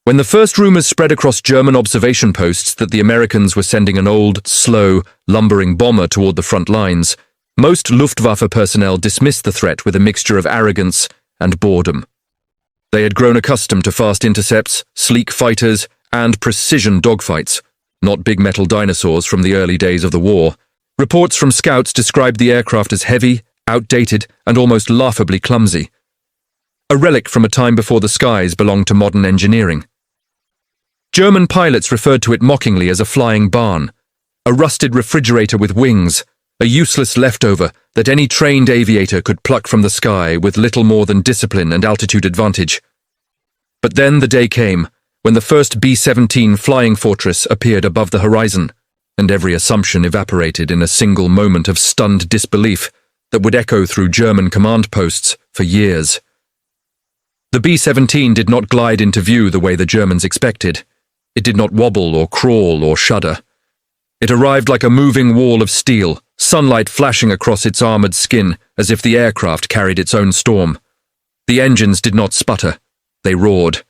When the first rumors spread across German observation posts that the Americans were sending an old, slow, lumbering bomber toward the front lines, most Luftwaffe personnel dismissed the threat with a mixture of arrogance and boredom. They had grown accustomed to fast intercepts, sleek fighters, and precision dogfights, not big metal dinosaurs from the early days of the war. Reports from scouts described the aircraft as heavy, outdated, and almost laughably clumsy. A relic from a time before the skies belonged to modern engineering. German pilots referred to it mockingly as a flying barn, a rusted refrigerator with wings, a useless leftover that any trained aviator could pluck from the sky with little more than discipline and altitude advantage. But then the day came when the first B-17 flying fortress appeared above the horizon, and every assumption evaporated in a single moment of stunned disbelief that would echo through German command posts for years. The B-17 did not glide into view the way the Germans expected. It did not wobble or crawl or shudder. It arrived like a moving wall of steel, sunlight flashing across its armored skin as if the aircraft carried its own storm. The engines did not sputter. They roared.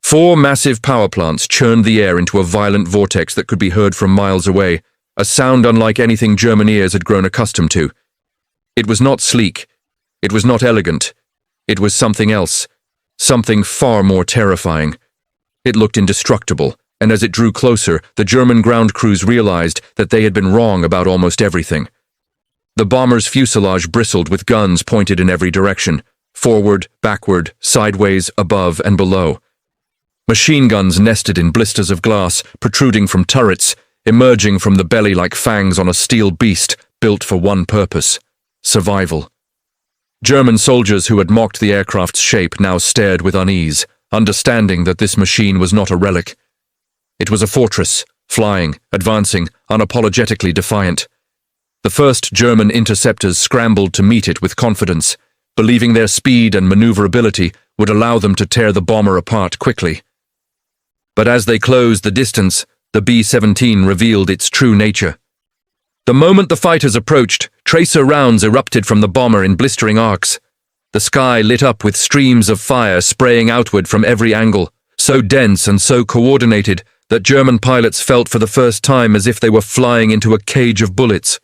4 massive power plants churned the air into a violent vortex that could be heard from miles away, a sound unlike anything German ears had grown accustomed to. It was not sleek. It was not elegant. It was something else, something far more terrifying. It looked indestructible, and as it drew closer, the German ground crews realized that they had been wrong about almost everything. The bomber's fuselage bristled with guns pointed in every direction, forward, backward, sideways, above, and below. Machine guns nested in blisters of glass, protruding from turrets, emerging from the belly like fangs on a steel beast built for one purpose: survival. German soldiers who had mocked the aircraft's shape now stared with unease, understanding that this machine was not a relic. It was a fortress, flying, advancing, unapologetically defiant. The first German interceptors scrambled to meet it with confidence, believing their speed and maneuverability would allow them to tear the bomber apart quickly. But as they closed the distance, the B-17 revealed its true nature. The moment the fighters approached, tracer rounds erupted from the bomber in blistering arcs. The sky lit up with streams of fire spraying outward from every angle, so dense and so coordinated that German pilots felt for the first time as if they were flying into a cage of bullets.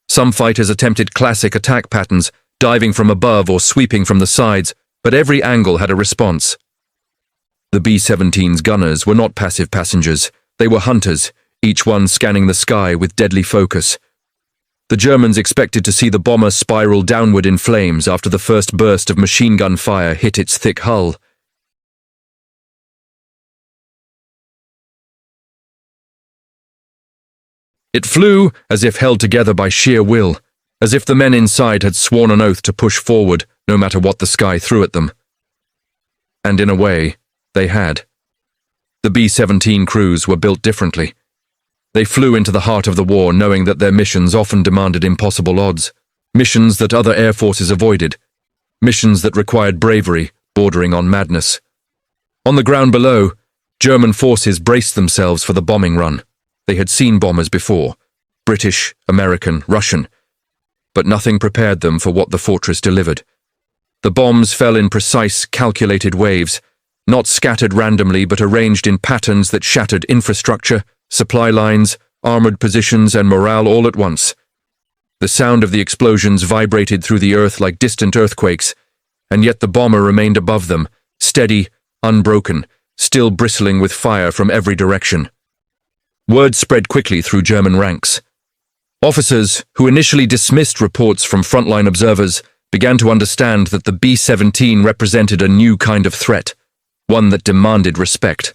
Some fighters attempted classic attack patterns, diving from above or sweeping from the sides, but every angle had a response. The B-17's gunners were not passive passengers. They were hunters, each one scanning the sky with deadly focus. The Germans expected to see the bomber spiral downward in flames after the first burst of machine gun fire hit its thick hull. It flew as if held together by sheer will, as if the men inside had sworn an oath to push forward no matter what the sky threw at them. And in a way, they had. The B-17 crews were built differently. They flew into the heart of the war knowing that their missions often demanded impossible odds, missions that other air forces avoided, missions that required bravery bordering on madness. On the ground below, German forces braced themselves for the bombing run. They had seen bombers before, British, American, Russian, but nothing prepared them for what the fortress delivered. The bombs fell in precise, calculated waves, not scattered randomly but arranged in patterns that shattered infrastructure, supply lines, armored positions, and morale all at once. The sound of the explosions vibrated through the earth like distant earthquakes, and yet the bomber remained above them, steady, unbroken, still bristling with fire from every direction. Word spread quickly through German ranks. Officers, who initially dismissed reports from frontline observers, began to understand that the B-17 represented a new kind of threat, one that demanded respect.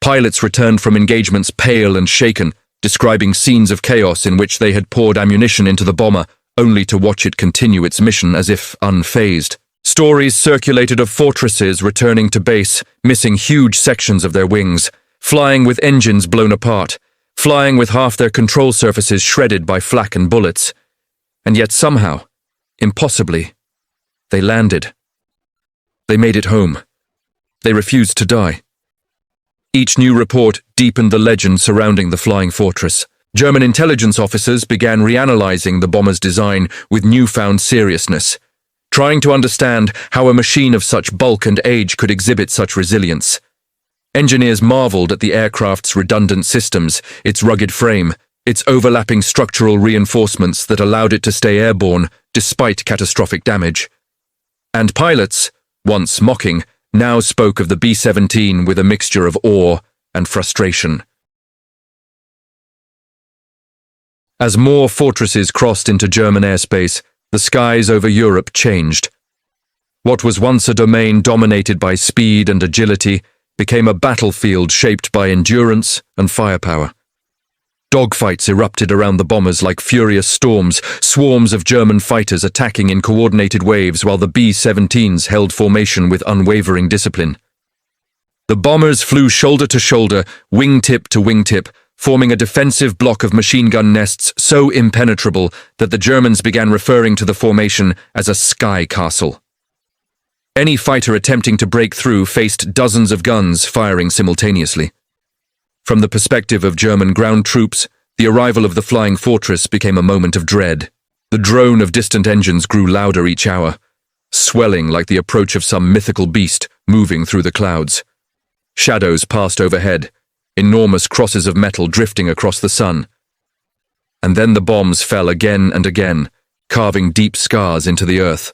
Pilots returned from engagements pale and shaken, describing scenes of chaos in which they had poured ammunition into the bomber, only to watch it continue its mission as if unfazed. Stories circulated of fortresses returning to base, missing huge sections of their wings, flying with engines blown apart, flying with half their control surfaces shredded by flak and bullets. And yet somehow, impossibly, they landed. They made it home. They refused to die. Each new report deepened the legend surrounding the flying fortress. German intelligence officers began reanalyzing the bomber's design with newfound seriousness, trying to understand how a machine of such bulk and age could exhibit such resilience. Engineers marveled at the aircraft's redundant systems, its rugged frame, its overlapping structural reinforcements that allowed it to stay airborne despite catastrophic damage. And pilots, once mocking, now spoke of the B-17 with a mixture of awe and frustration. As more fortresses crossed into German airspace, the skies over Europe changed. What was once a domain dominated by speed and agility became a battlefield shaped by endurance and firepower. Dogfights erupted around the bombers like furious storms, swarms of German fighters attacking in coordinated waves while the B-17s held formation with unwavering discipline. The bombers flew shoulder to shoulder, wingtip to wingtip, forming a defensive block of machine gun nests so impenetrable that the Germans began referring to the formation as a sky castle. Any fighter attempting to break through faced dozens of guns firing simultaneously. From the perspective of German ground troops, the arrival of the flying fortress became a moment of dread. The drone of distant engines grew louder each hour, swelling like the approach of some mythical beast moving through the clouds. Shadows passed overhead, enormous crosses of metal drifting across the sun. And then the bombs fell again and again, carving deep scars into the earth.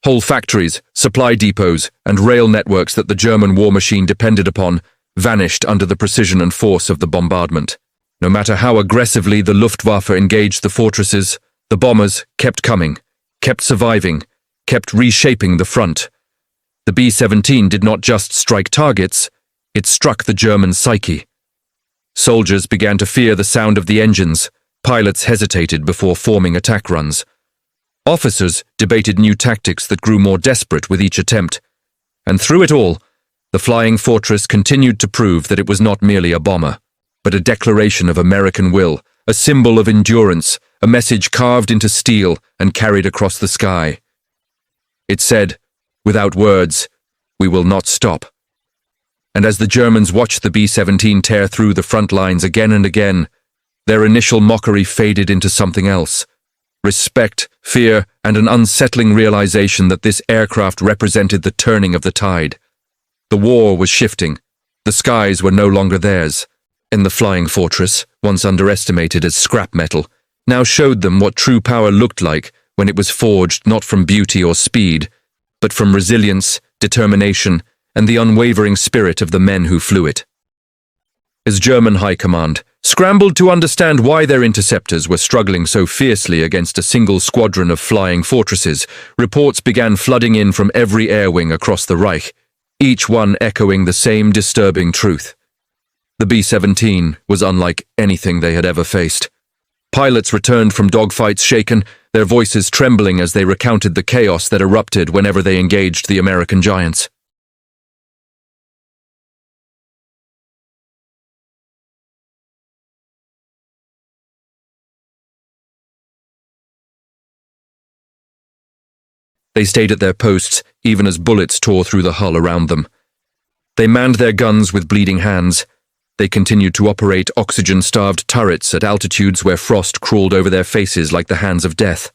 Whole factories, supply depots, and rail networks that the German war machine depended upon vanished under the precision and force of the bombardment. No matter how aggressively the Luftwaffe engaged the fortresses, the bombers kept coming, kept surviving, kept reshaping the front. The B-17 did not just strike targets, it struck the German psyche. Soldiers began to fear the sound of the engines, pilots hesitated before forming attack runs. Officers debated new tactics that grew more desperate with each attempt. And through it all, the flying fortress continued to prove that it was not merely a bomber, but a declaration of American will, a symbol of endurance, a message carved into steel and carried across the sky. It said, without words, "We will not stop." And as the Germans watched the B-17 tear through the front lines again and again, their initial mockery faded into something else. Respect, fear, and an unsettling realization that this aircraft represented the turning of the tide. The war was shifting. The skies were no longer theirs. And the flying fortress, once underestimated as scrap metal, now showed them what true power looked like when it was forged not from beauty or speed, but from resilience, determination, and the unwavering spirit of the men who flew it. As German High Command scrambled to understand why their interceptors were struggling so fiercely against a single squadron of flying fortresses, reports began flooding in from every air wing across the Reich, each one echoing the same disturbing truth. The B-17 was unlike anything they had ever faced. Pilots returned from dogfights shaken, their voices trembling as they recounted the chaos that erupted whenever they engaged the American giants. They stayed at their posts, even as bullets tore through the hull around them. They manned their guns with bleeding hands. They continued to operate oxygen-starved turrets at altitudes where frost crawled over their faces like the hands of death.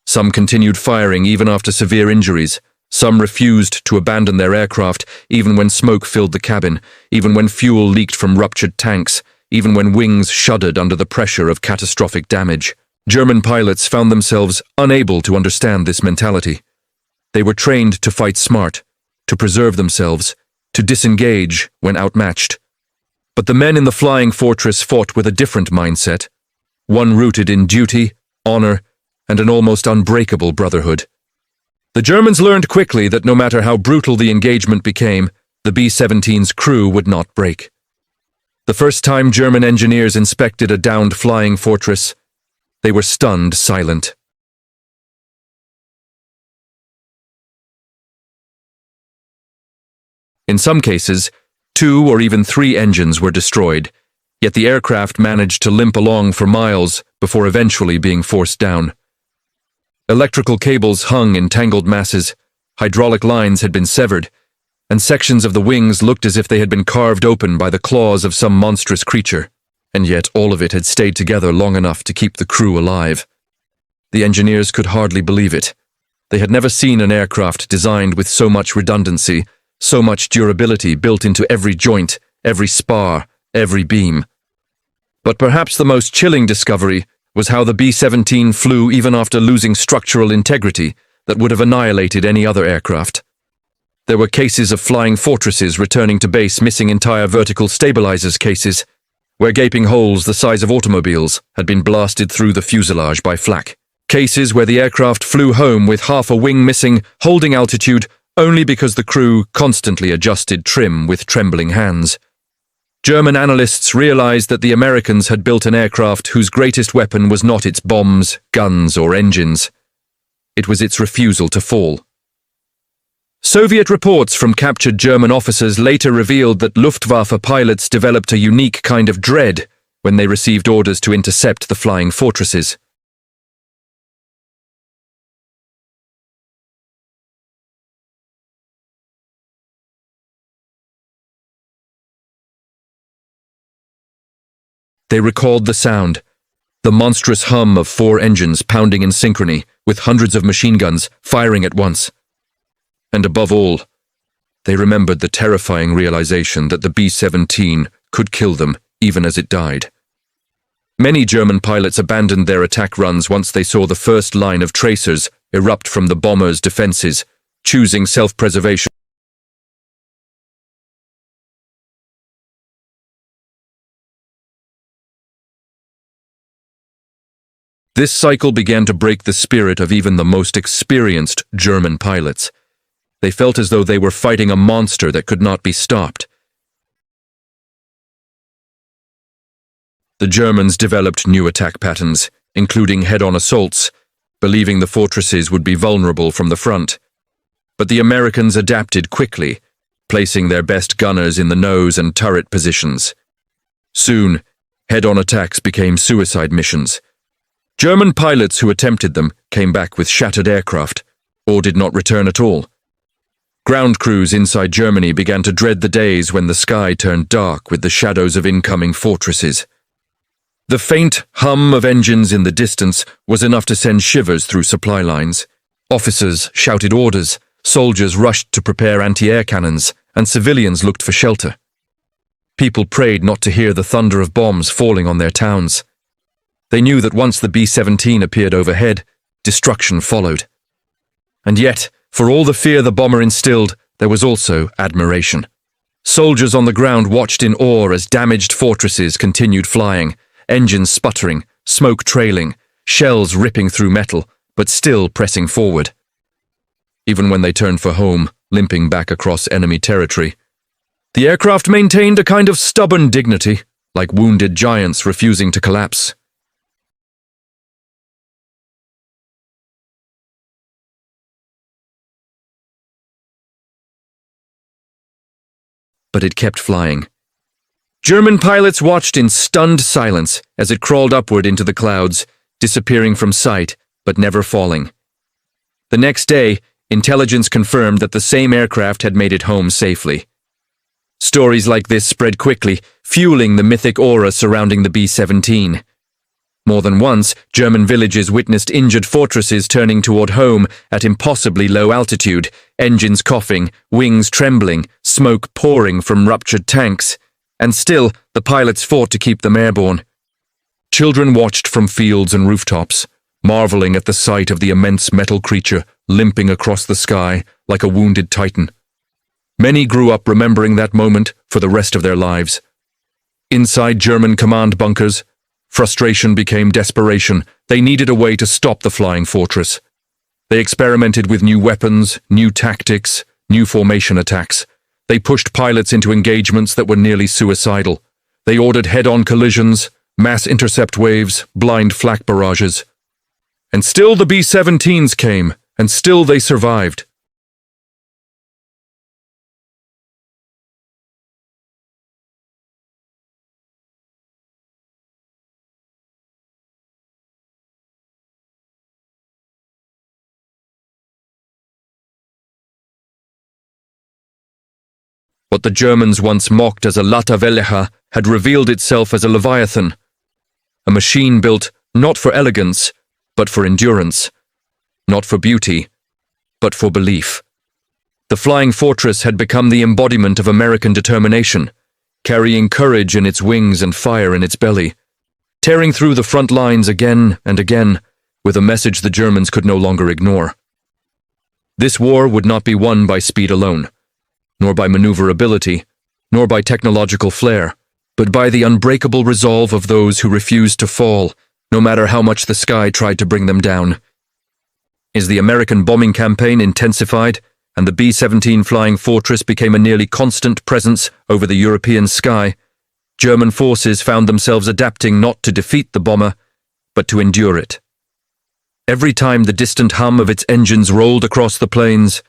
Some continued firing even after severe injuries. Some refused to abandon their aircraft, even when smoke filled the cabin, even when fuel leaked from ruptured tanks, even when wings shuddered under the pressure of catastrophic damage. German pilots found themselves unable to understand this mentality. They were trained to fight smart, to preserve themselves, to disengage when outmatched. But the men in the flying fortress fought with a different mindset, one rooted in duty, honor, and an almost unbreakable brotherhood. The Germans learned quickly that no matter how brutal the engagement became, the B-17's crew would not break. The first time German engineers inspected a downed flying fortress, they were stunned silent. In some cases, 2 or even 3 engines were destroyed, yet the aircraft managed to limp along for miles before eventually being forced down. Electrical cables hung in tangled masses, hydraulic lines had been severed, and sections of the wings looked as if they had been carved open by the claws of some monstrous creature. And yet all of it had stayed together long enough to keep the crew alive. The engineers could hardly believe it. They had never seen an aircraft designed with so much redundancy, so much durability built into every joint, every spar, every beam. But perhaps the most chilling discovery was how the B-17 flew even after losing structural integrity that would have annihilated any other aircraft. There were cases of flying fortresses returning to base missing entire vertical stabilizers cases, where gaping holes the size of automobiles had been blasted through the fuselage by flak. Cases where the aircraft flew home with half a wing missing, holding altitude, only because the crew constantly adjusted trim with trembling hands. German analysts realized that the Americans had built an aircraft whose greatest weapon was not its bombs, guns, or engines. It was its refusal to fall. Soviet reports from captured German officers later revealed that Luftwaffe pilots developed a unique kind of dread when they received orders to intercept the flying fortresses. They recalled the sound, the monstrous hum of 4 engines pounding in synchrony, with hundreds of machine guns firing at once. And above all, they remembered the terrifying realization that the B-17 could kill them even as it died. Many German pilots abandoned their attack runs once they saw the first line of tracers erupt from the bomber's defenses, choosing self-preservation. This cycle began to break the spirit of even the most experienced German pilots. They felt as though they were fighting a monster that could not be stopped. The Germans developed new attack patterns, including head-on assaults, believing the fortresses would be vulnerable from the front. But the Americans adapted quickly, placing their best gunners in the nose and turret positions. Soon, head-on attacks became suicide missions. German pilots who attempted them came back with shattered aircraft, or did not return at all. Ground crews inside Germany began to dread the days when the sky turned dark with the shadows of incoming fortresses. The faint hum of engines in the distance was enough to send shivers through supply lines. Officers shouted orders, soldiers rushed to prepare anti-air cannons, and civilians looked for shelter. People prayed not to hear the thunder of bombs falling on their towns. They knew that once the B-17 appeared overhead, destruction followed. And yet, for all the fear the bomber instilled, there was also admiration. Soldiers on the ground watched in awe as damaged fortresses continued flying, engines sputtering, smoke trailing, shells ripping through metal, but still pressing forward. Even when they turned for home, limping back across enemy territory, the aircraft maintained a kind of stubborn dignity, like wounded giants refusing to collapse. But it kept flying. German pilots watched in stunned silence as it crawled upward into the clouds, disappearing from sight, but never falling. The next day, intelligence confirmed that the same aircraft had made it home safely. Stories like this spread quickly, fueling the mythic aura surrounding the B-17. More than once, German villages witnessed injured fortresses turning toward home at impossibly low altitude, engines coughing, wings trembling, smoke pouring from ruptured tanks. And still, the pilots fought to keep them airborne. Children watched from fields and rooftops, marveling at the sight of the immense metal creature limping across the sky like a wounded titan. Many grew up remembering that moment for the rest of their lives. Inside German command bunkers, frustration became desperation. They needed a way to stop the flying fortress. They experimented with new weapons, new tactics, new formation attacks. They pushed pilots into engagements that were nearly suicidal. They ordered head-on collisions, mass intercept waves, blind flak barrages. And still the B-17s came, and still they survived. What the Germans once mocked as a Lata Velecha had revealed itself as a Leviathan, a machine built not for elegance, but for endurance, not for beauty, but for belief. The flying fortress had become the embodiment of American determination, carrying courage in its wings and fire in its belly, tearing through the front lines again and again, with a message the Germans could no longer ignore. This war would not be won by speed alone, nor by maneuverability, nor by technological flair, but by the unbreakable resolve of those who refused to fall, no matter how much the sky tried to bring them down. As the American bombing campaign intensified, and the B-17 flying fortress became a nearly constant presence over the European sky, German forces found themselves adapting not to defeat the bomber, but to endure it. Every time the distant hum of its engines rolled across the plains,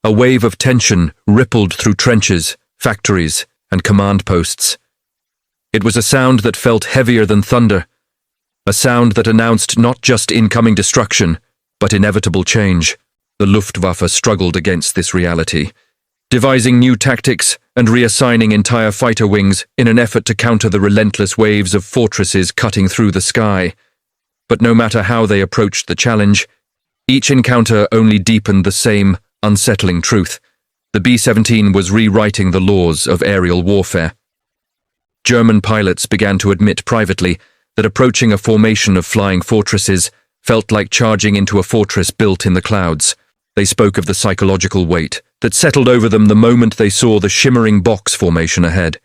a wave of tension rippled through trenches, factories, and command posts. It was a sound that felt heavier than thunder, a sound that announced not just incoming destruction, but inevitable change. The Luftwaffe struggled against this reality, devising new tactics and reassigning entire fighter wings in an effort to counter the relentless waves of fortresses cutting through the sky. But no matter how they approached the challenge, each encounter only deepened the same unsettling truth. The B-17 was rewriting the laws of aerial warfare. German pilots began to admit privately that approaching a formation of flying fortresses felt like charging into a fortress built in the clouds. They spoke of the psychological weight that settled over them the moment they saw the shimmering box formation ahead.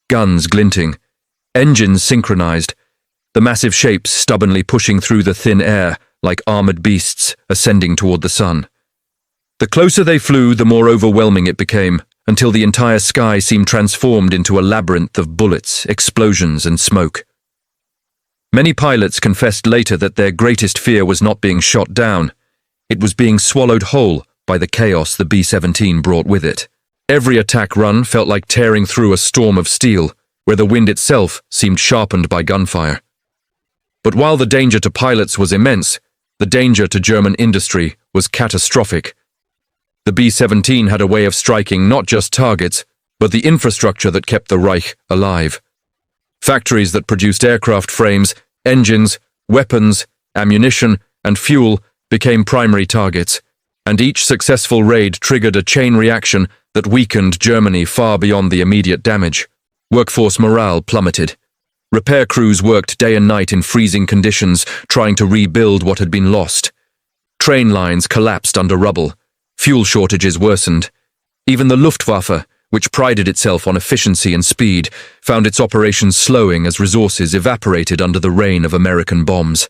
Guns glinting, engines synchronized, the massive shapes stubbornly pushing through the thin air like armored beasts ascending toward the sun. The closer they flew, the more overwhelming it became, until the entire sky seemed transformed into a labyrinth of bullets, explosions, and smoke. Many pilots confessed later that their greatest fear was not being shot down. It was being swallowed whole by the chaos the B-17 brought with it. Every attack run felt like tearing through a storm of steel, where the wind itself seemed sharpened by gunfire. But while the danger to pilots was immense, the danger to German industry was catastrophic. The B-17 had a way of striking not just targets, but the infrastructure that kept the Reich alive. Factories that produced aircraft frames, engines, weapons, ammunition, and fuel became primary targets, and each successful raid triggered a chain reaction that weakened Germany far beyond the immediate damage. Workforce morale plummeted. Repair crews worked day and night in freezing conditions, trying to rebuild what had been lost. Train lines collapsed under rubble. Fuel shortages worsened. Even the Luftwaffe, which prided itself on efficiency and speed, found its operations slowing as resources evaporated under the rain of American bombs.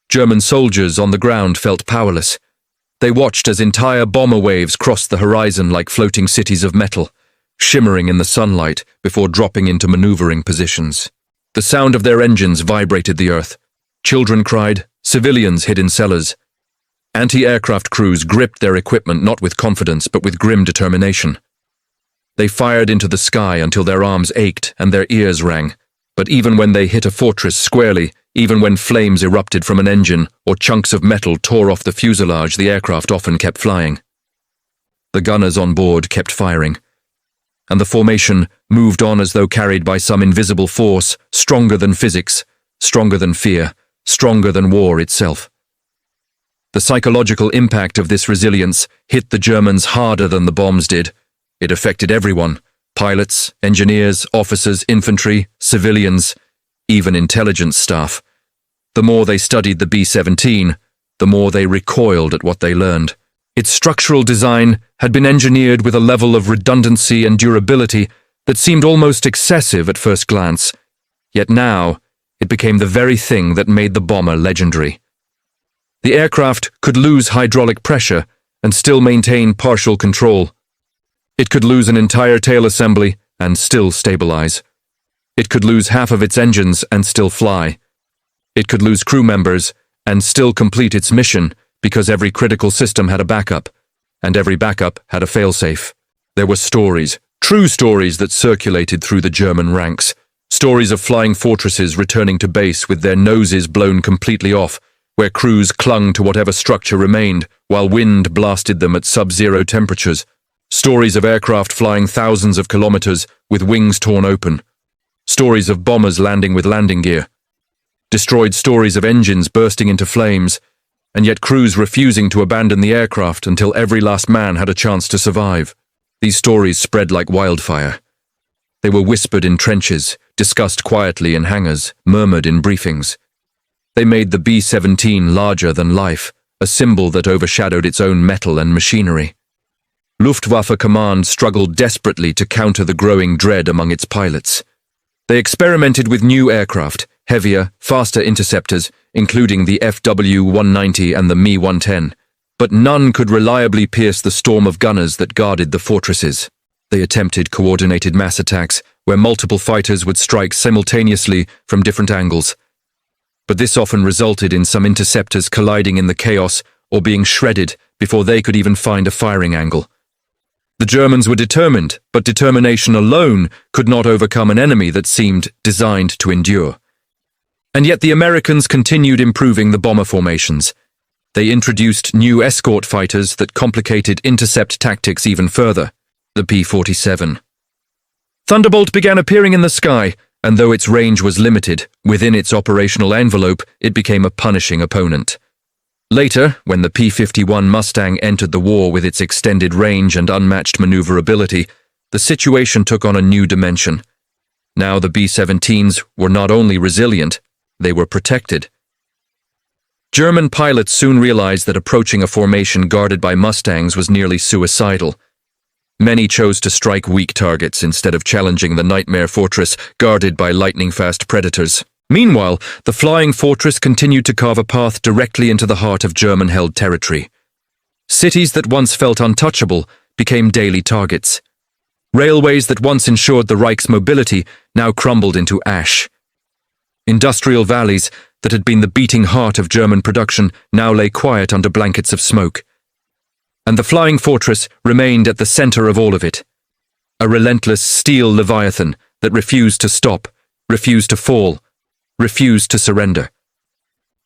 German soldiers on the ground felt powerless. They watched as entire bomber waves crossed the horizon like floating cities of metal, shimmering in the sunlight before dropping into maneuvering positions. The sound of their engines vibrated the earth. Children cried, civilians hid in cellars. Anti-aircraft crews gripped their equipment not with confidence but with grim determination. They fired into the sky until their arms ached and their ears rang, but even when they hit a fortress squarely, even when flames erupted from an engine or chunks of metal tore off the fuselage, the aircraft often kept flying. The gunners on board kept firing, and the formation moved on as though carried by some invisible force, stronger than physics, stronger than fear, stronger than war itself. The psychological impact of this resilience hit the Germans harder than the bombs did. It affected everyone: pilots, engineers, officers, infantry, civilians, even intelligence staff. The more they studied the B-17, the more they recoiled at what they learned. Its structural design had been engineered with a level of redundancy and durability that seemed almost excessive at first glance, yet now it became the very thing that made the bomber legendary. The aircraft could lose hydraulic pressure and still maintain partial control. It could lose an entire tail assembly and still stabilize. It could lose half of its engines and still fly. It could lose crew members and still complete its mission because every critical system had a backup, and every backup had a failsafe. There were stories, true stories that circulated through the German ranks. Stories of flying fortresses returning to base with their noses blown completely off, where crews clung to whatever structure remained while wind blasted them at sub-zero temperatures. Stories of aircraft flying thousands of kilometers with wings torn open. Stories of bombers landing with landing gear. Destroyed stories of engines bursting into flames. and yet crews refusing to abandon the aircraft until every last man had a chance to survive. These stories spread like wildfire. They were whispered in trenches, discussed quietly in hangars, murmured in briefings. They made the B-17 larger than life, a symbol that overshadowed its own metal and machinery. Luftwaffe Command struggled desperately to counter the growing dread among its pilots. They experimented with new aircraft, heavier, faster interceptors, including the FW-190 and the Me-110, but none could reliably pierce the storm of gunners that guarded the fortresses. They attempted coordinated mass attacks, where multiple fighters would strike simultaneously from different angles. But this often resulted in some interceptors colliding in the chaos or being shredded before they could even find a firing angle. The Germans were determined, but determination alone could not overcome an enemy that seemed designed to endure. And yet the Americans continued improving the bomber formations. They introduced new escort fighters that complicated intercept tactics even further, the P-47. Thunderbolt began appearing in the sky, and though its range was limited, within its operational envelope, it became a punishing opponent. Later, when the P-51 Mustang entered the war with its extended range and unmatched maneuverability, the situation took on a new dimension. Now the B-17s were not only resilient, they were protected. German pilots soon realized that approaching a formation guarded by Mustangs was nearly suicidal. Many chose to strike weak targets instead of challenging the nightmare fortress guarded by lightning-fast predators. Meanwhile, the flying fortress continued to carve a path directly into the heart of German-held territory. Cities that once felt untouchable became daily targets. Railways that once ensured the Reich's mobility now crumbled into ash. Industrial valleys that had been the beating heart of German production now lay quiet under blankets of smoke. And the flying fortress remained at the center of all of it. A relentless steel leviathan that refused to stop, refused to fall, refused to surrender.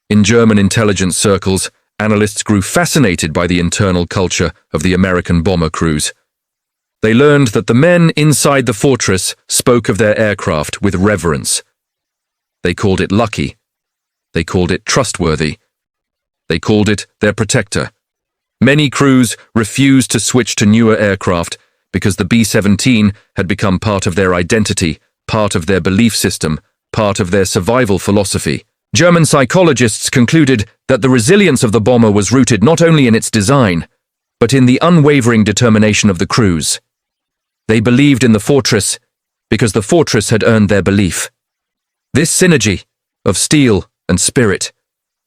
In German intelligence circles, analysts grew fascinated by the internal culture of the American bomber crews. They learned that the men inside the fortress spoke of their aircraft with reverence. They called it lucky. They called it trustworthy. They called it their protector. Many crews refused to switch to newer aircraft because the B-17 had become part of their identity, part of their belief system, part of their survival philosophy. German psychologists concluded that the resilience of the bomber was rooted not only in its design, but in the unwavering determination of the crews. They believed in the fortress because the fortress had earned their belief. This synergy of steel and spirit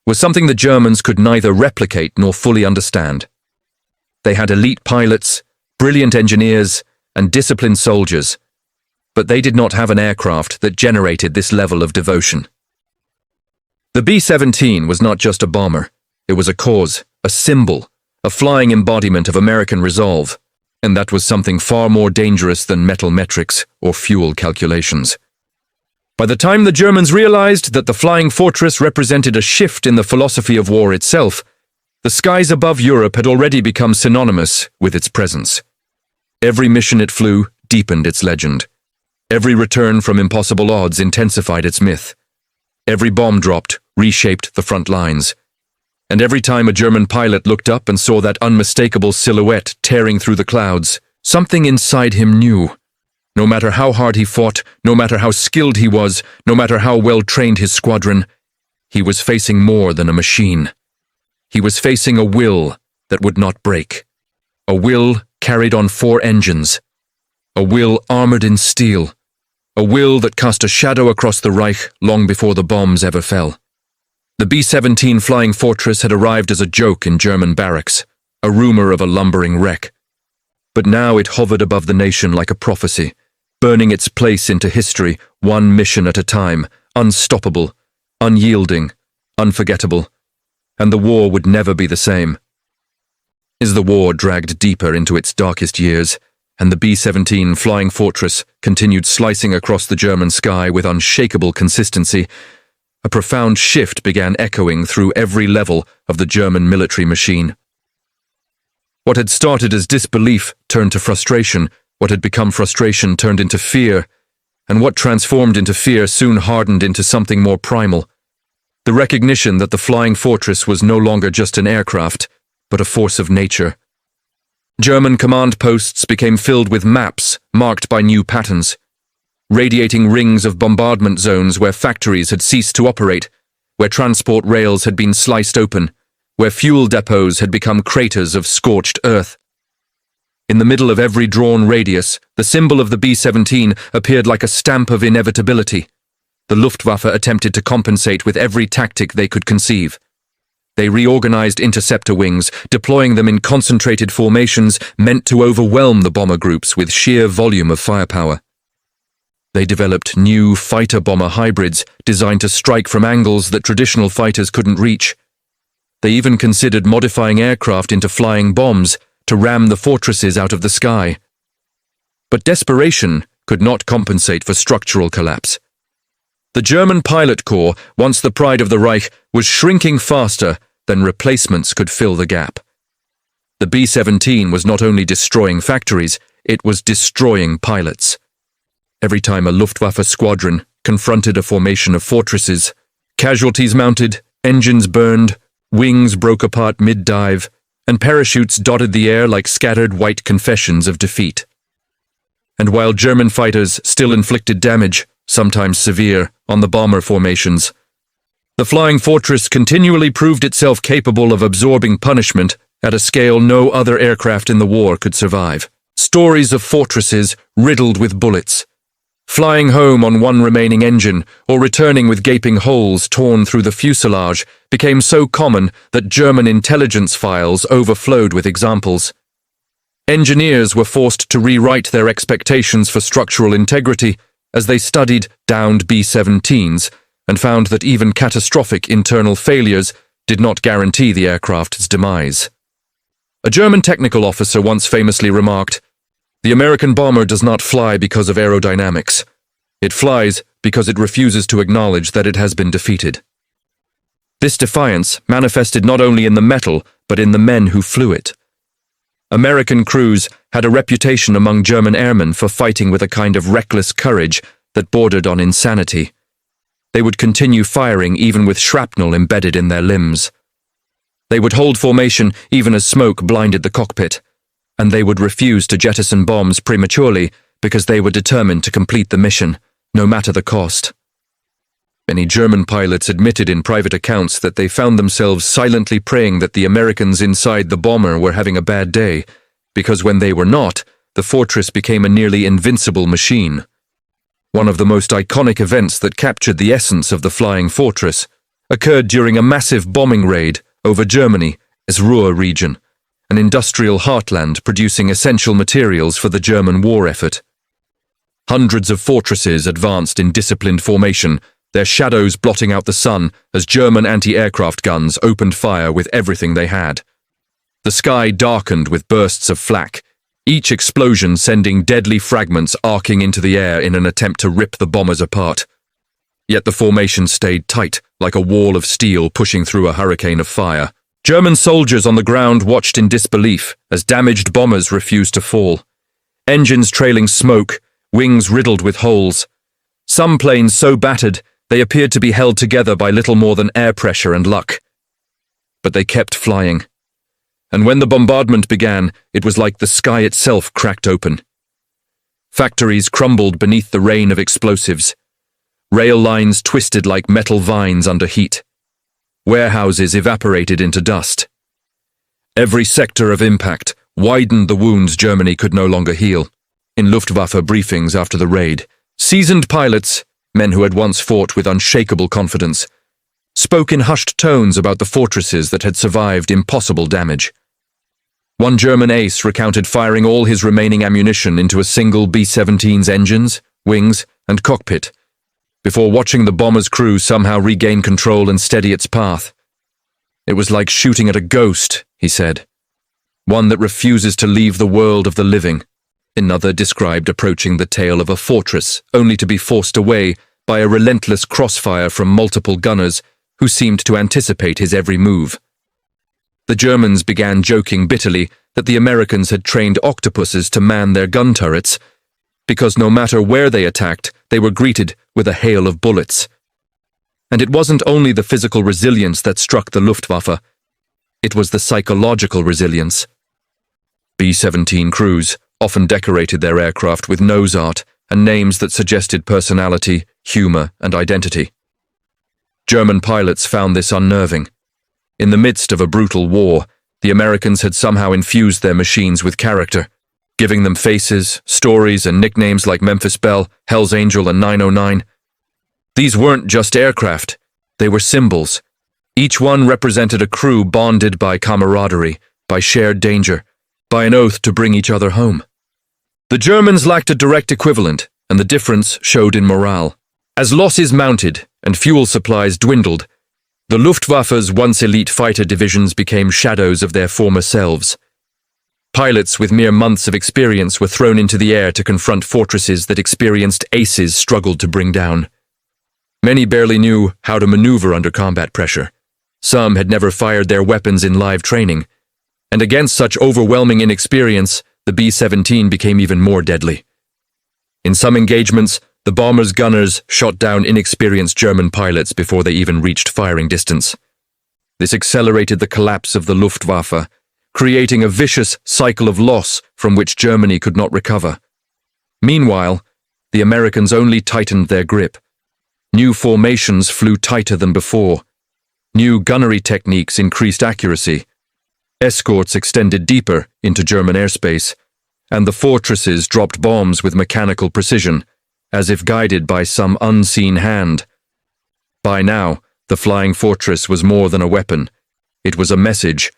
was something the Germans could neither replicate nor fully understand. They had elite pilots, brilliant engineers, and disciplined soldiers, but they did not have an aircraft that generated this level of devotion. The B-17 was not just a bomber. It was a cause, a symbol, a flying embodiment of American resolve, and that was something far more dangerous than metal metrics or fuel calculations. By the time the Germans realized that the flying fortress represented a shift in the philosophy of war itself, the skies above Europe had already become synonymous with its presence. Every mission it flew deepened its legend. Every return from impossible odds intensified its myth. Every bomb dropped reshaped the front lines. And every time a German pilot looked up and saw that unmistakable silhouette tearing through the clouds, something inside him knew. No matter how hard he fought, no matter how skilled he was, no matter how well trained his squadron, he was facing more than a machine. He was facing a will that would not break. A will carried on 4 engines. A will armored in steel. A will that cast a shadow across the Reich long before the bombs ever fell. The B-17 Flying Fortress had arrived as a joke in German barracks, a rumor of a lumbering wreck. But now it hovered above the nation like a prophecy, burning its place into history, one mission at a time, unstoppable, unyielding, unforgettable. And the war would never be the same. As the war dragged deeper into its darkest years, and the B-17 Flying Fortress continued slicing across the German sky with unshakable consistency, a profound shift began echoing through every level of the German military machine. What had started as disbelief turned to frustration, what had become frustration turned into fear, and what transformed into fear soon hardened into something more primal. the recognition that the flying fortress was no longer just an aircraft, but a force of nature. German command posts became filled with maps marked by new patterns, radiating rings of bombardment zones where factories had ceased to operate, where transport rails had been sliced open, where fuel depots had become craters of scorched earth. In the middle of every drawn radius, the symbol of the B-17 appeared like a stamp of inevitability. The Luftwaffe attempted to compensate with every tactic they could conceive. They reorganized interceptor wings, deploying them in concentrated formations meant to overwhelm the bomber groups with sheer volume of firepower. They developed new fighter-bomber hybrids designed to strike from angles that traditional fighters couldn't reach. They even considered modifying aircraft into flying bombs to ram the fortresses out of the sky. But desperation could not compensate for structural collapse. The German pilot corps, once the pride of the Reich, was shrinking faster than replacements could fill the gap. The B-17 was not only destroying factories, it was destroying pilots. Every time a Luftwaffe squadron confronted a formation of fortresses, casualties mounted, engines burned, wings broke apart mid-dive, and parachutes dotted the air like scattered white confessions of defeat. And while German fighters still inflicted damage, sometimes severe, on the bomber formations, the flying fortress continually proved itself capable of absorbing punishment at a scale no other aircraft in the war could survive. Stories of fortresses riddled with bullets, flying home on one remaining engine or returning with gaping holes torn through the fuselage became so common that German intelligence files overflowed with examples. Engineers were forced to rewrite their expectations for structural integrity as they studied downed B-17s and found that even catastrophic internal failures did not guarantee the aircraft's demise. A German technical officer once famously remarked, "The American bomber does not fly because of aerodynamics. It flies because it refuses to acknowledge that it has been defeated." This defiance manifested not only in the metal, but in the men who flew it. American crews had a reputation among German airmen for fighting with a kind of reckless courage that bordered on insanity. They would continue firing even with shrapnel embedded in their limbs. They would hold formation even as smoke blinded the cockpit, and they would refuse to jettison bombs prematurely because they were determined to complete the mission, no matter the cost. Many German pilots admitted in private accounts that they found themselves silently praying that the Americans inside the bomber were having a bad day, because when they were not, the fortress became a nearly invincible machine. One of the most iconic events that captured the essence of the flying fortress occurred during a massive bombing raid over Germany as Ruhr region, an industrial heartland producing essential materials for the German war effort. Hundreds of fortresses advanced in disciplined formation, their shadows blotting out the sun as German anti-aircraft guns opened fire with everything they had. The sky darkened with bursts of flak, each explosion sending deadly fragments arcing into the air in an attempt to rip the bombers apart. Yet the formation stayed tight, like a wall of steel pushing through a hurricane of fire. German soldiers on the ground watched in disbelief as damaged bombers refused to fall. Engines trailing smoke, wings riddled with holes. Some planes so battered they appeared to be held together by little more than air pressure and luck. But they kept flying. And when the bombardment began, it was like the sky itself cracked open. Factories crumbled beneath the rain of explosives. Rail lines twisted like metal vines under heat. Warehouses evaporated into dust. Every sector of impact widened the wounds Germany could no longer heal. In Luftwaffe briefings after the raid, seasoned pilots, men who had once fought with unshakable confidence, spoke in hushed tones about the fortresses that had survived impossible damage. One German ace recounted firing all his remaining ammunition into a single B-17's engines, wings, and cockpit, before watching the bomber's crew somehow regain control and steady its path. "It was like shooting at a ghost," he said, "one that refuses to leave the world of the living." Another described approaching the tail of a fortress, only to be forced away by a relentless crossfire from multiple gunners who seemed to anticipate his every move. The Germans began joking bitterly that the Americans had trained octopuses to man their gun turrets, because no matter where they attacked, they were greeted with a hail of bullets. And it wasn't only the physical resilience that struck the Luftwaffe, it was the psychological resilience. B-17 crews often decorated their aircraft with nose art and names that suggested personality, humor, and identity. German pilots found this unnerving. In the midst of a brutal war, the Americans had somehow infused their machines with character, giving them faces, stories, and nicknames like Memphis Belle, Hell's Angel, and 909. These weren't just aircraft, they were symbols. Each one represented a crew bonded by camaraderie, by shared danger, by an oath to bring each other home. The Germans lacked a direct equivalent, and the difference showed in morale. As losses mounted and fuel supplies dwindled, the Luftwaffe's once elite fighter divisions became shadows of their former selves. Pilots with mere months of experience were thrown into the air to confront fortresses that experienced aces struggled to bring down. Many barely knew how to maneuver under combat pressure. Some had never fired their weapons in live training, and against such overwhelming inexperience, the B-17 became even more deadly. In some engagements, the bomber's gunners shot down inexperienced German pilots before they even reached firing distance. This accelerated the collapse of the Luftwaffe, creating a vicious cycle of loss from which Germany could not recover. Meanwhile, the Americans only tightened their grip. New formations flew tighter than before. New gunnery techniques increased accuracy. Escorts extended deeper into German airspace, and the fortresses dropped bombs with mechanical precision, as if guided by some unseen hand. By now, the flying fortress was more than a weapon. It was a message.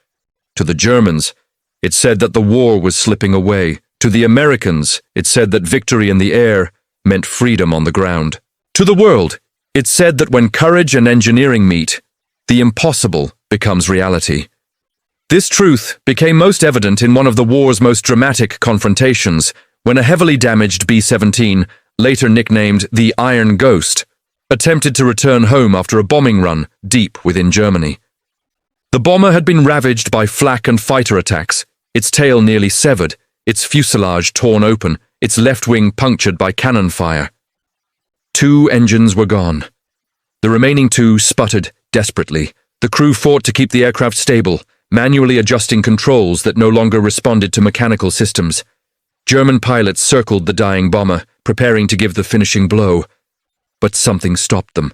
To the Germans, it said that the war was slipping away. To the Americans, it said that victory in the air meant freedom on the ground. To the world, it said that when courage and engineering meet, the impossible becomes reality. This truth became most evident in one of the war's most dramatic confrontations, when a heavily damaged B-17, later nicknamed the Iron Ghost, attempted to return home after a bombing run deep within Germany. The bomber had been ravaged by flak and fighter attacks, its tail nearly severed, its fuselage torn open, its left wing punctured by cannon fire. 2 engines were gone. The remaining 2 sputtered desperately. The crew fought to keep the aircraft stable, manually adjusting controls that no longer responded to mechanical systems. German pilots circled the dying bomber, preparing to give the finishing blow. But something stopped them.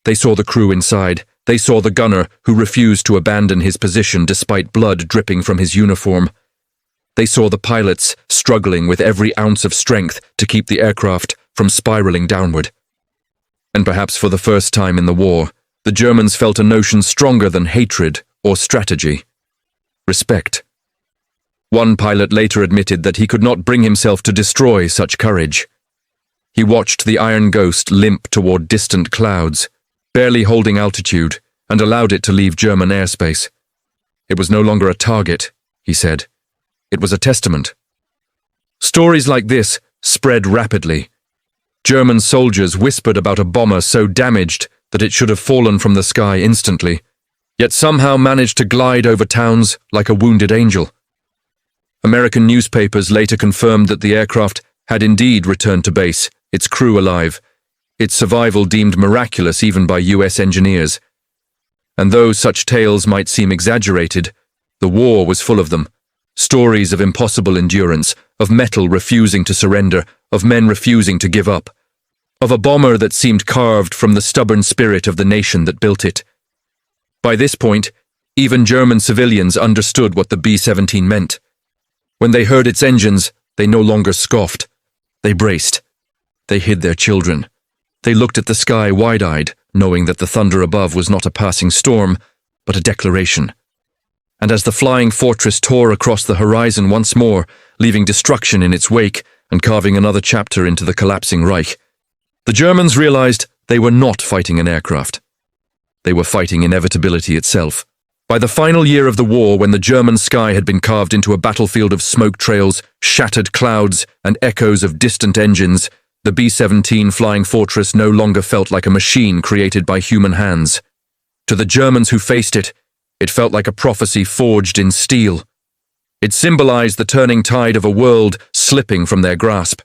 They saw the crew inside. They saw the gunner, who refused to abandon his position despite blood dripping from his uniform. They saw the pilots struggling with every ounce of strength to keep the aircraft from spiraling downward. And perhaps for the first time in the war, the Germans felt a notion stronger than hatred or strategy: respect. One pilot later admitted that he could not bring himself to destroy such courage. He watched the Iron Ghost limp toward distant clouds, barely holding altitude, and allowed it to leave German airspace. It was no longer a target, he said. It was a testament. Stories like this spread rapidly. German soldiers whispered about a bomber so damaged that it should have fallen from the sky instantly, yet somehow managed to glide over towns like a wounded angel. American newspapers later confirmed that the aircraft had indeed returned to base, its crew alive, its survival deemed miraculous even by US engineers. And though such tales might seem exaggerated, the war was full of them. Stories of impossible endurance, of metal refusing to surrender, of men refusing to give up, of a bomber that seemed carved from the stubborn spirit of the nation that built it. By this point, even German civilians understood what the B-17 meant. When they heard its engines, they no longer scoffed. They braced. They hid their children. They looked at the sky wide-eyed, knowing that the thunder above was not a passing storm, but a declaration. And as the flying fortress tore across the horizon once more, leaving destruction in its wake and carving another chapter into the collapsing Reich, the Germans realized they were not fighting an aircraft. They were fighting inevitability itself. By the final year of the war, when the German sky had been carved into a battlefield of smoke trails, shattered clouds, and echoes of distant engines, the B-17 flying fortress no longer felt like a machine created by human hands. To the Germans who faced it, it felt like a prophecy forged in steel. It symbolized the turning tide of a world slipping from their grasp.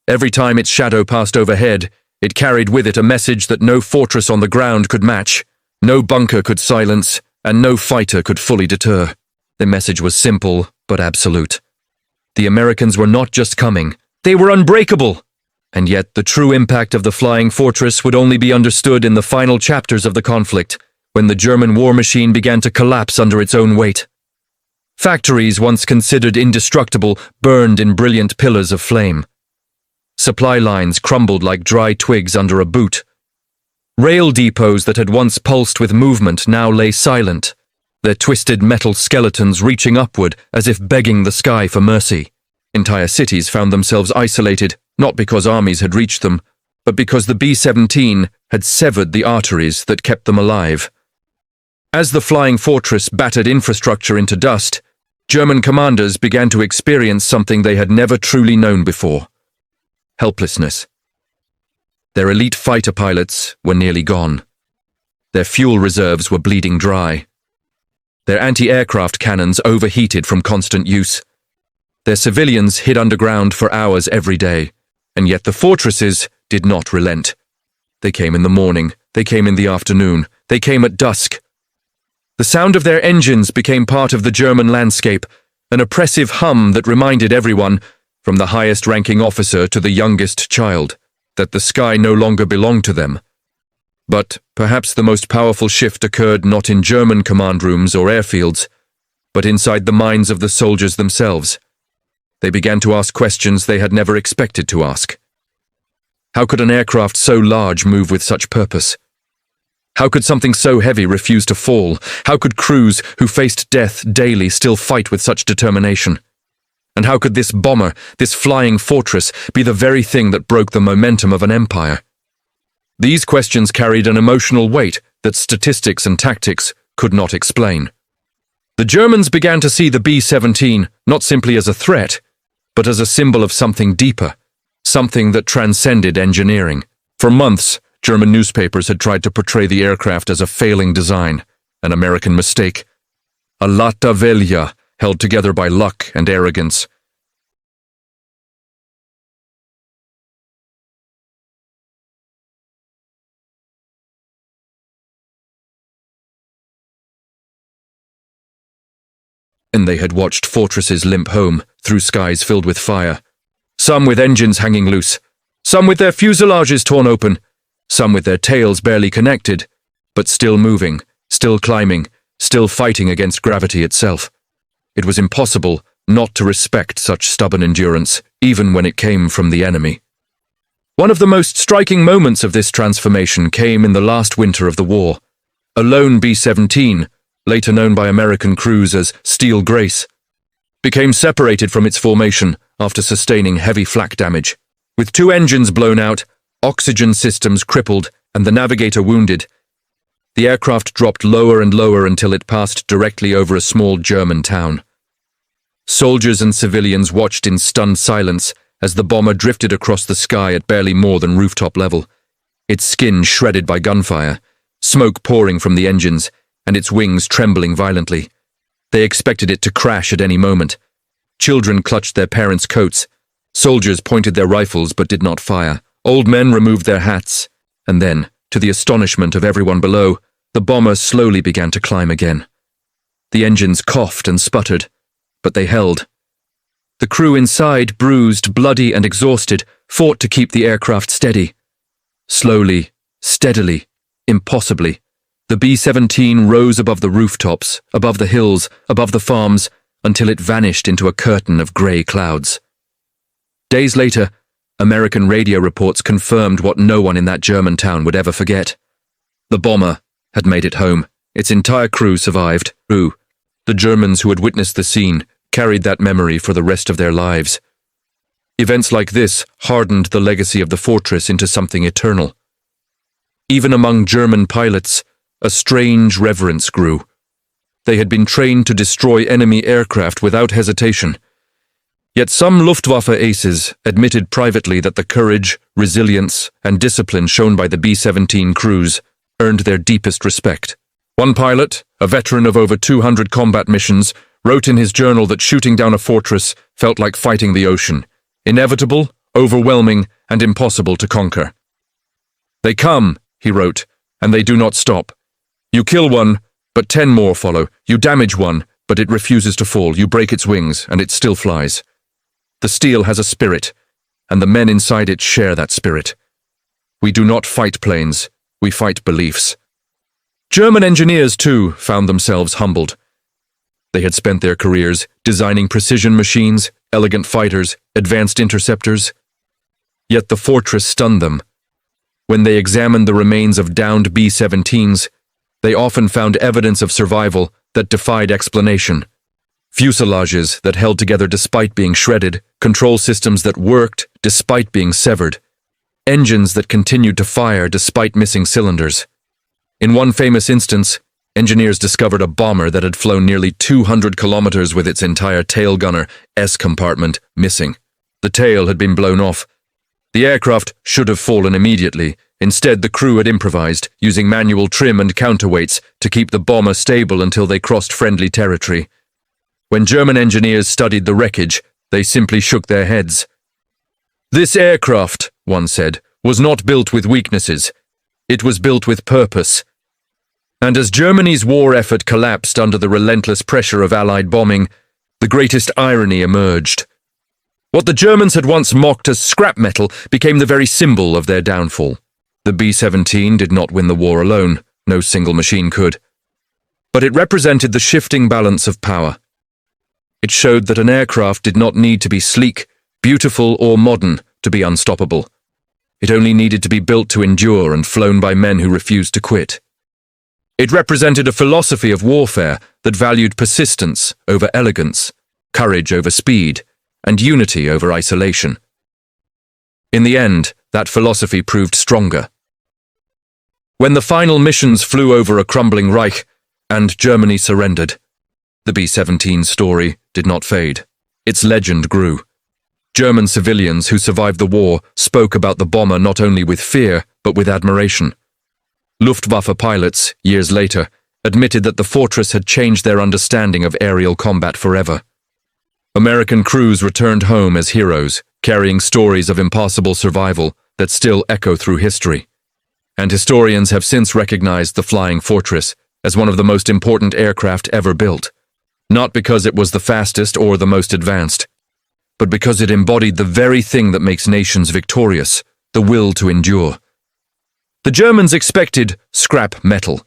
Every time its shadow passed overhead, It carried with it a message that no fortress on the ground could match, no bunker could silence, and no fighter could fully deter. The message was simple, but absolute. The Americans were not just coming, they were unbreakable! And yet the true impact of the flying fortress would only be understood in the final chapters of the conflict, when the German war machine began to collapse under its own weight. Factories once considered indestructible burned in brilliant pillars of flame. Supply lines crumbled like dry twigs under a boot. Rail depots that had once pulsed with movement now lay silent, their twisted metal skeletons reaching upward as if begging the sky for mercy. Entire cities found themselves isolated, not because armies had reached them, but because the B-17 had severed the arteries that kept them alive. As the flying fortress battered infrastructure into dust, German commanders began to experience something they had never truly known before: helplessness. Their elite fighter pilots were nearly gone. Their fuel reserves were bleeding dry. Their anti-aircraft cannons overheated from constant use. Their civilians hid underground for hours every day, and yet the fortresses did not relent. They came in the morning, they came in the afternoon, they came at dusk. The sound of their engines became part of the German landscape, an oppressive hum that reminded everyone, from the highest-ranking officer to the youngest child, that the sky no longer belonged to them. But perhaps the most powerful shift occurred not in German command rooms or airfields, but inside the minds of the soldiers themselves. They began to ask questions they had never expected to ask. How could an aircraft so large move with such purpose? How could something so heavy refuse to fall? How could crews who faced death daily still fight with such determination? And how could this bomber, this flying fortress, be the very thing that broke the momentum of an empire? These questions carried an emotional weight that statistics and tactics could not explain. The Germans began to see the B-17 not simply as a threat, but as a symbol of something deeper, something that transcended engineering. For months, German newspapers had tried to portray the aircraft as a failing design, an American mistake, a lata velja held together by luck and arrogance. And they had watched fortresses limp home through skies filled with fire, some with engines hanging loose, some with their fuselages torn open, some with their tails barely connected, but still moving, still climbing, still fighting against gravity itself. It was impossible not to respect such stubborn endurance, even when it came from the enemy. One of the most striking moments of this transformation came in the last winter of the war. A lone B-17, later known by American crews as Steel Grace, became separated from its formation after sustaining heavy flak damage. With two engines blown out, oxygen systems crippled, and the navigator wounded, the aircraft dropped lower and lower until it passed directly over a small German town. Soldiers and civilians watched in stunned silence as the bomber drifted across the sky at barely more than rooftop level, its skin shredded by gunfire, smoke pouring from the engines, and its wings trembling violently. They expected it to crash at any moment. Children clutched their parents' coats. Soldiers pointed their rifles but did not fire. Old men removed their hats. And then, to the astonishment of everyone below, the bomber slowly began to climb again. The engines coughed and sputtered, but they held. The crew inside, bruised, bloody, and exhausted, fought to keep the aircraft steady. Slowly, steadily, impossibly, the B-17 rose above the rooftops, above the hills, above the farms, until it vanished into a curtain of grey clouds. Days later, American radio reports confirmed what no one in that German town would ever forget. The bomber had made it home. Its entire crew survived. The Germans who had witnessed the scene carried that memory for the rest of their lives. Events like this hardened the legacy of the fortress into something eternal. Even among German pilots, a strange reverence grew. They had been trained to destroy enemy aircraft without hesitation. Yet some Luftwaffe aces admitted privately that the courage, resilience, and discipline shown by the B-17 crews earned their deepest respect. One pilot, a veteran of over 200 combat missions, wrote in his journal that shooting down a fortress felt like fighting the ocean, inevitable, overwhelming, and impossible to conquer. "They come," he wrote, "and they do not stop. You kill one, but 10 more follow. You damage one, but it refuses to fall. You break its wings, and it still flies. The steel has a spirit, and the men inside it share that spirit. We do not fight planes, we fight beliefs." German engineers, too, found themselves humbled. They had spent their careers designing precision machines, elegant fighters, advanced interceptors. Yet the fortress stunned them. When they examined the remains of downed B-17s, they often found evidence of survival that defied explanation. Fuselages that held together despite being shredded, control systems that worked despite being severed, engines that continued to fire despite missing cylinders. In one famous instance, engineers discovered a bomber that had flown nearly 200 kilometers with its entire tail gunner S compartment missing. The tail had been blown off. The aircraft should have fallen immediately. Instead, the crew had improvised, using manual trim and counterweights to keep the bomber stable until they crossed friendly territory. When German engineers studied the wreckage, they simply shook their heads. "This aircraft," one said, "was not built with weaknesses. It was built with purpose." And as Germany's war effort collapsed under the relentless pressure of Allied bombing, the greatest irony emerged. What the Germans had once mocked as scrap metal became the very symbol of their downfall. The B-17 did not win the war alone, no single machine could. But it represented the shifting balance of power. It showed that an aircraft did not need to be sleek, beautiful, or modern to be unstoppable. It only needed to be built to endure and flown by men who refused to quit. It represented a philosophy of warfare that valued persistence over elegance, courage over speed, and unity over isolation. In the end, that philosophy proved stronger. When the final missions flew over a crumbling Reich and Germany surrendered, the B-17 story did not fade. Its legend grew. German civilians who survived the war spoke about the bomber not only with fear, but with admiration. Luftwaffe pilots, years later, admitted that the fortress had changed their understanding of aerial combat forever. American crews returned home as heroes, carrying stories of impossible survival that still echo through history. And historians have since recognized the Flying Fortress as one of the most important aircraft ever built, not because it was the fastest or the most advanced, but because it embodied the very thing that makes nations victorious, the will to endure. The Germans expected scrap metal.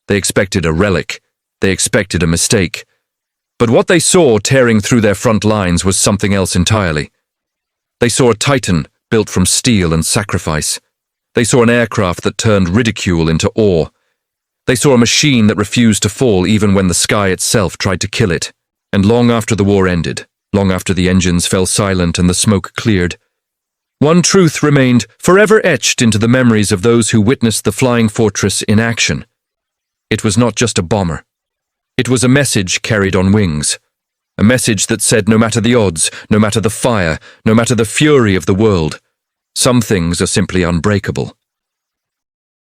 They expected a relic. They expected a mistake. But what they saw tearing through their front lines was something else entirely. They saw a titan built from steel and sacrifice. They saw an aircraft that turned ridicule into awe. They saw a machine that refused to fall even when the sky itself tried to kill it. And long after the war ended, long after the engines fell silent and the smoke cleared, one truth remained forever etched into the memories of those who witnessed the Flying Fortress in action. It was not just a bomber. It was a message carried on wings. A message that said no matter the odds, no matter the fire, no matter the fury of the world, some things are simply unbreakable.